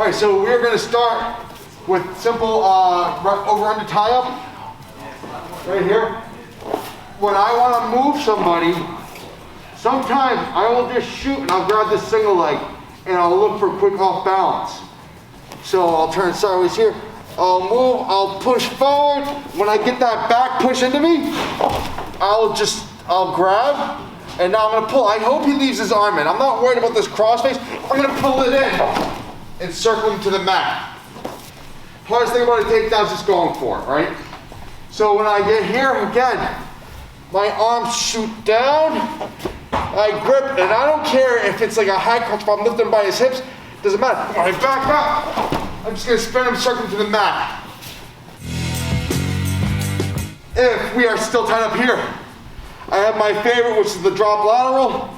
All right, so we're gonna start with simple over-under tie-up, right here. When I wanna move somebody, sometimes I will just shoot and I'll grab this single leg and I'll look for quick off balance. So I'll turn sideways here, I'll move, I'll push forward. When I get that back push into me, I'll grab, and now I'm gonna pull. I hope he leaves his arm in. I'm not worried about this crossface. I'm gonna pull it in and circle him to the mat. Hardest thing about a takedown is just going for it, right? So when I get here, again, my arms shoot down, I grip, and I don't care if it's like a high crunch, if I'm lifting by his hips, doesn't matter. When I back up, I'm just gonna spin him, circle him to the mat. If we are still tied up here, I have my favorite, which is the drop lateral.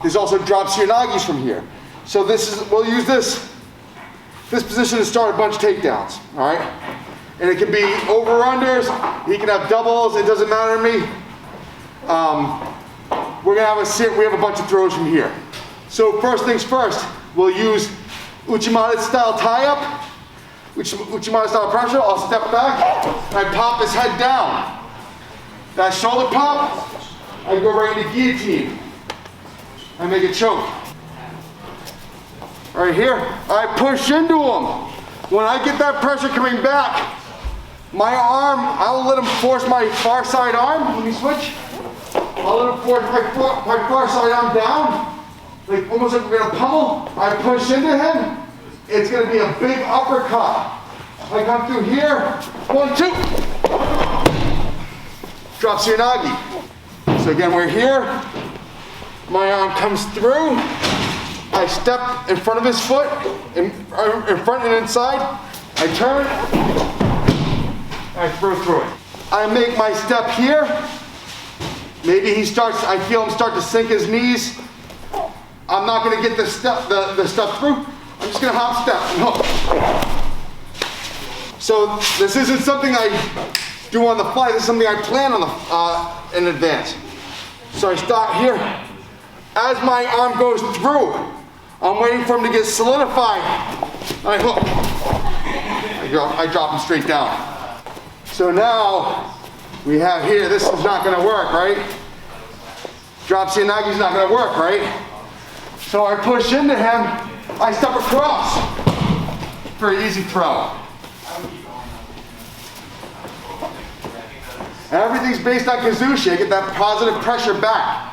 There's also drop Shiranagis from here. So we'll use this position to start a bunch of takedowns, all right? And it can be over-unders, you can have doubles, it doesn't matter to me. We have a bunch of throws from here. So first things first, we'll use Uchimata style tie-up, Uchimata style pressure. I'll step back, and I pop his head down. That shoulder pop, I go right into guillotine. I make a choke. Right here, I push into him. When I get that pressure coming back, my arm, I'll let him force my far side arm. Let me switch. I'll let him force my far side arm down, like almost like we're gonna pummel. I push into him. It's gonna be a big uppercut. I come through here, 1, 2. Drop Shiranagi. So again, we're here. My arm comes through. I step in front of his foot, in front and inside. I turn. I throw through it. I make my step here. Maybe I feel him start to sink his knees. I'm not gonna get the step through. I'm just gonna hop step and hook. So this isn't something I do on the fly. This is something I plan on in advance. So I start here. As my arm goes through, I'm waiting for him to get solidified. I hook. I drop him straight down. So now we have here, this is not gonna work, right? Drop Shiranagi's not gonna work, right? So I push into him, I step across for an easy throw. Everything's based on Kazushi. I get that positive pressure back.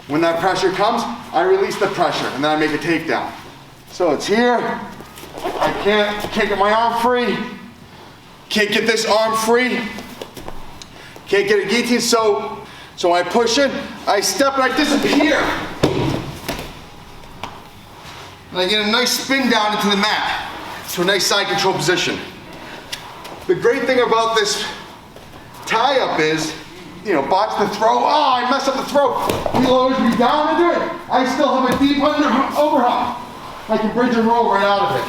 When that pressure comes, I release the pressure and then I make a takedown. So it's here. I can't get my arm free. Can't get this arm free. Can't get a guillotine. So I push in, I step and I disappear. And I get a nice spin down into the mat. So a nice side control position. The great thing about this tie-up is, botch the throw. Oh, I messed up the throw. He lowers me down into it. I still have a deep overhop. I can bridge and roll right out of it.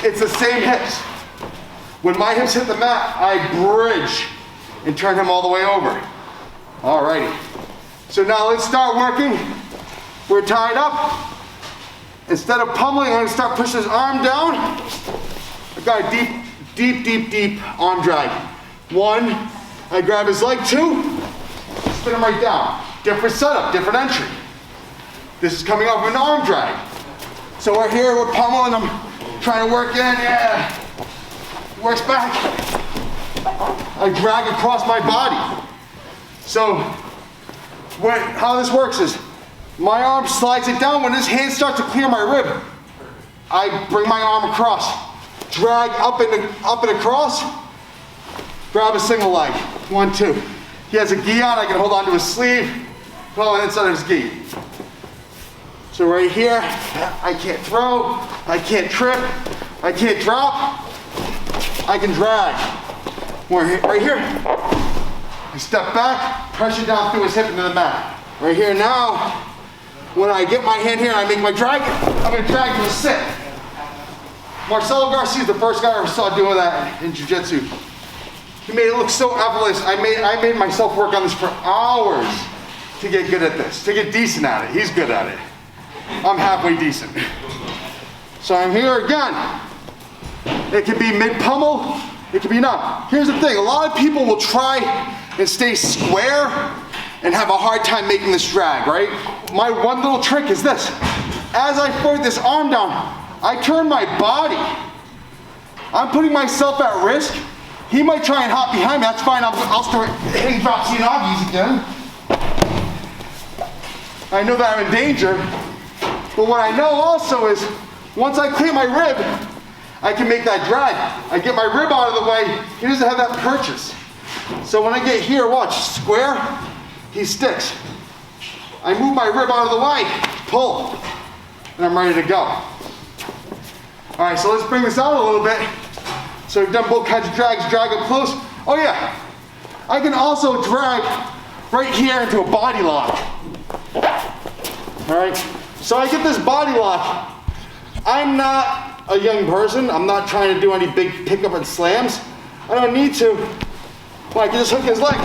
It's the same hips. When my hips hit the mat, I bridge and turn him all the way over. Alrighty. So now let's start working. We're tied up. Instead of pummeling, I'm gonna start pushing his arm down. I've got a deep arm drag. 1, I grab his leg. 2, spin him right down. Different setup, different entry. This is coming off of an arm drag. So we're here, we're pummeling him, trying to work in, yeah. Works back. I drag across my body. So how this works is, my arm slides it down. When his hand starts to clear my rib, I bring my arm across, drag up and across, grab a single leg. 1, 2. He has a gi on, I can hold onto his sleeve, pull on the inside of his gi. So right here, I can't throw, I can't trip, I can't drop, I can drag. Right here, I step back, pressure down through his hip into the mat. Right here now, when I get my hand here and I make my drag, I'm gonna drag to a sit. Marcelo Garcia is the first guy I ever saw doing that in jiu-jitsu. He made it look so effortless. I made myself work on this for hours to get good at this, to get decent at it. He's good at it. I'm halfway decent. So I'm here again. It could be mid-pummel, it could be not. Here's the thing, a lot of people will try and stay square and have a hard time making this drag, right? My one little trick is this. As I put this arm down, I turn my body. I'm putting myself at risk. He might try and hop behind me, that's fine, I'll start hitting drop Cianagis again. I know that I'm in danger, but what I know also is, once I clear my rib, I can make that drag. I get my rib out of the way, he doesn't have that purchase. So when I get here, watch, square, he sticks. I move my rib out of the way, pull, and I'm ready to go. All right, so let's bring this out a little bit. So we've done both kinds of drags, drag up close. Oh yeah, I can also drag right here into a body lock. All right, so I get this body lock. I'm not a young person. I'm not trying to do any big pickup and slams. I don't need to. Well, I can just hook his leg,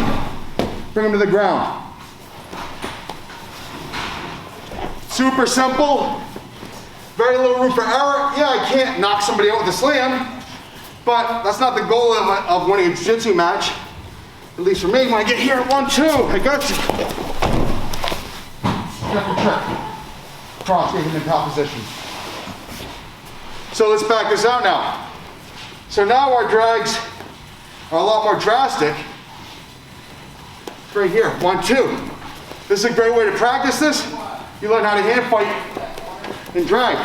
bring him to the ground. Super simple, very little room for error. Yeah, I can't knock somebody out with a slam, but that's not the goal of winning a jiu-jitsu match. At least for me, when I get here at 1, 2, I got you. Cross, get him in top position. So let's back this out now. So now our drags are a lot more drastic. Right here, 1, 2. This is a great way to practice this. You learn how to hand fight and drag.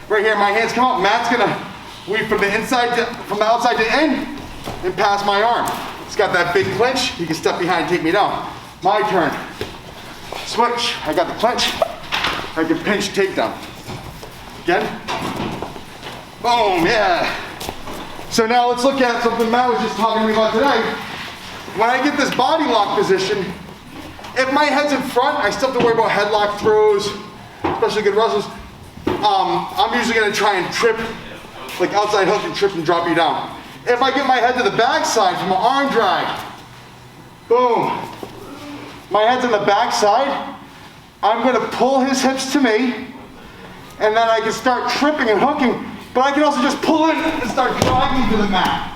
Right here, my hands come out. Matt's gonna weave from the outside to in and pass my arm. He's got that big clinch. He can step behind and take me down. My turn. Switch. I got the clinch. I can pinch takedown. Again. Boom, yeah. So now let's look at something Matt was just talking to me about today. When I get this body lock position, if my head's in front, I still have to worry about headlock throws, especially good wrestlers. I'm usually gonna try and trip, like outside hook and trip and drop you down. If I get my head to the backside from an arm drag, boom. My head's on the backside, I'm gonna pull his hips to me, and then I can start tripping and hooking, but I can also just pull in and start dragging to the mat.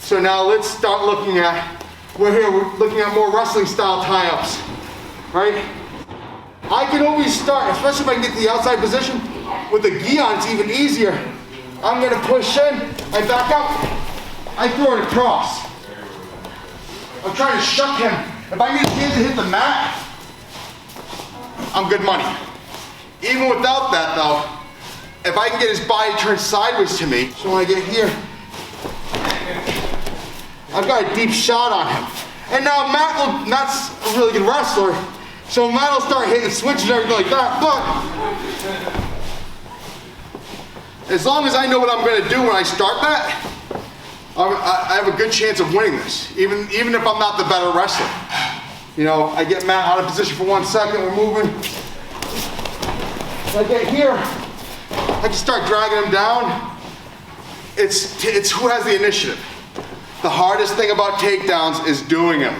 So now let's start looking at, we're looking at more wrestling style tie-ups, right? I can always start, especially if I can get to the outside position, with the gi on, it's even easier. I'm gonna push in, I back up, I throw it across. I'm trying to shuck him. If I can get his hands to hit the mat, I'm good money. Even without that though, if I can get his body turned sideways to me, so when I get here, I've got a deep shot on him. And now Matt's a really good wrestler, so Matt will start hitting switches and everything like that, but as long as I know what I'm gonna do when I start that, I have a good chance of winning this, even if I'm not the better wrestler. You know, I get Matt out of position for 1 second, we're moving. I get here, I can start dragging him down. It's who has the initiative. The hardest thing about takedowns is doing them.